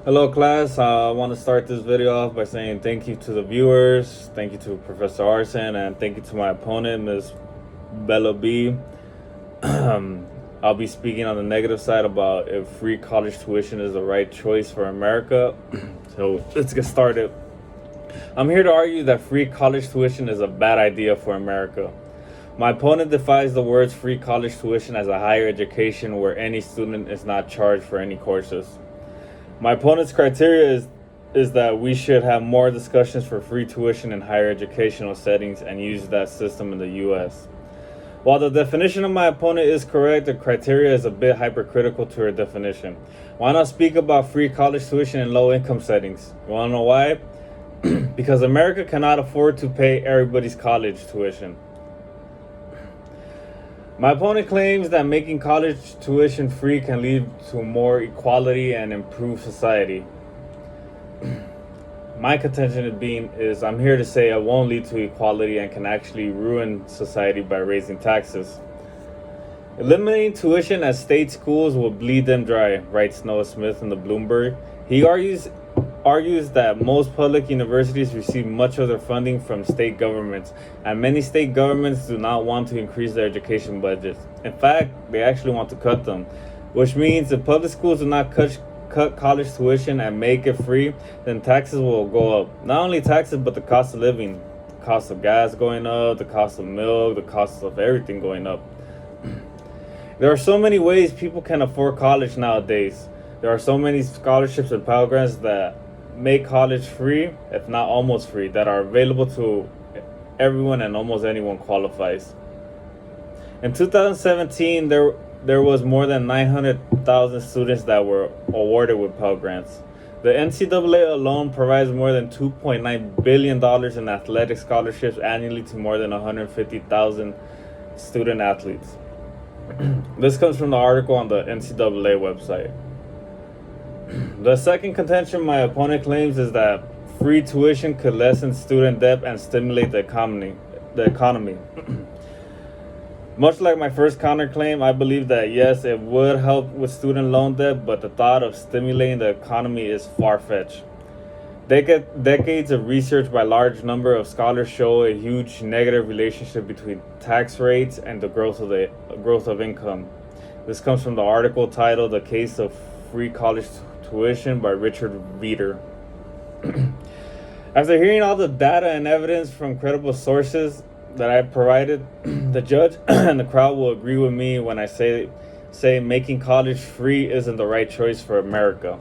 Hello class, I want to start this video off by saying thank you to the viewers, thank you to Professor Arson, and thank you to my opponent, Ms. Bella B. I'll be speaking on the negative side about if free college tuition is the right choice for America. So let's get started. I'm here to argue that free college tuition is a bad idea for America. My opponent defines the words free college tuition as a higher education where any student is not charged for any courses. My opponent's criteria is that we should have more discussions for free tuition in higher educational settings and use that system in the US. While the definition of my opponent is correct, the criteria is a bit hypercritical to her definition. Why not speak about free college tuition in low income settings? You wanna know why? Because America cannot afford to pay everybody's college tuition. My opponent claims that making college tuition free can lead to more equality and improve society. My contention is I'm here to say it won't lead to equality and can actually ruin society by raising taxes. Eliminating tuition at state schools will bleed them dry, writes Noah Smith in the Bloomberg. He argues that most public universities receive much of their funding from state governments, and many state governments do not want to increase their education budgets. In fact, they actually want to cut them, which means if public schools do not cut college tuition and make it free, then taxes will go up. Not only taxes, but the cost of living, the cost of gas going up, the cost of milk, the cost of everything going up. There are so many ways people can afford college nowadays. There are so many scholarships and Pell Grants that make college free, if not almost free, that are available to everyone and almost anyone qualifies. In 2017, there was more than 900,000 students that were awarded with Pell Grants. The NCAA alone provides more than $2.9 billion in athletic scholarships annually to more than 150,000 student athletes. This comes from the article on the NCAA website. The second contention my opponent claims is that free tuition could lessen student debt and stimulate the economy. Much like my first counterclaim, I believe that yes, it would help with student loan debt, but the thought of stimulating the economy is far-fetched. Decades of research by large number of scholars show a huge negative relationship between tax rates and the growth of income. This comes from the article titled "The Case of Free College Tuition" by Richard Veeder. After hearing all the data and evidence from credible sources that I provided, the judge and the crowd will agree with me when I say making college free isn't the right choice for America.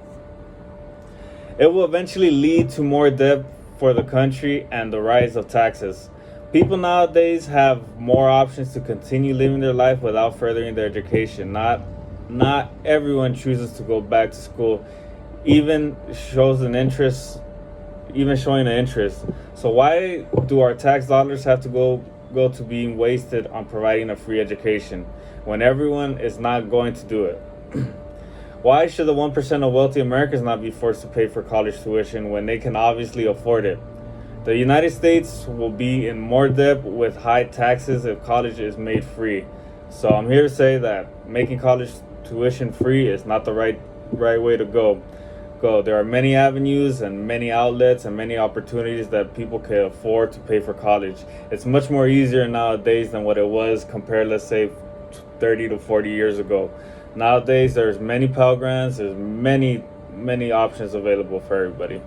It will eventually lead to more debt for the country and the rise of taxes. People nowadays have more options to continue living their life without furthering their education. Not everyone chooses to go back to school, even showing an interest. So why do our tax dollars have to go to being wasted on providing a free education when everyone is not going to do it? Why should the 1% of wealthy Americans not be forced to pay for college tuition when they can obviously afford it? The United States will be in more debt with high taxes if college is made free. So I'm here to say that making college tuition free is not the right way to go. There are many avenues and many outlets and many opportunities that people can afford to pay for college. It's much more easier nowadays than what it was compared, let's say, 30 to 40 years ago. Nowadays, there's many Pell Grants, there's many options available for everybody.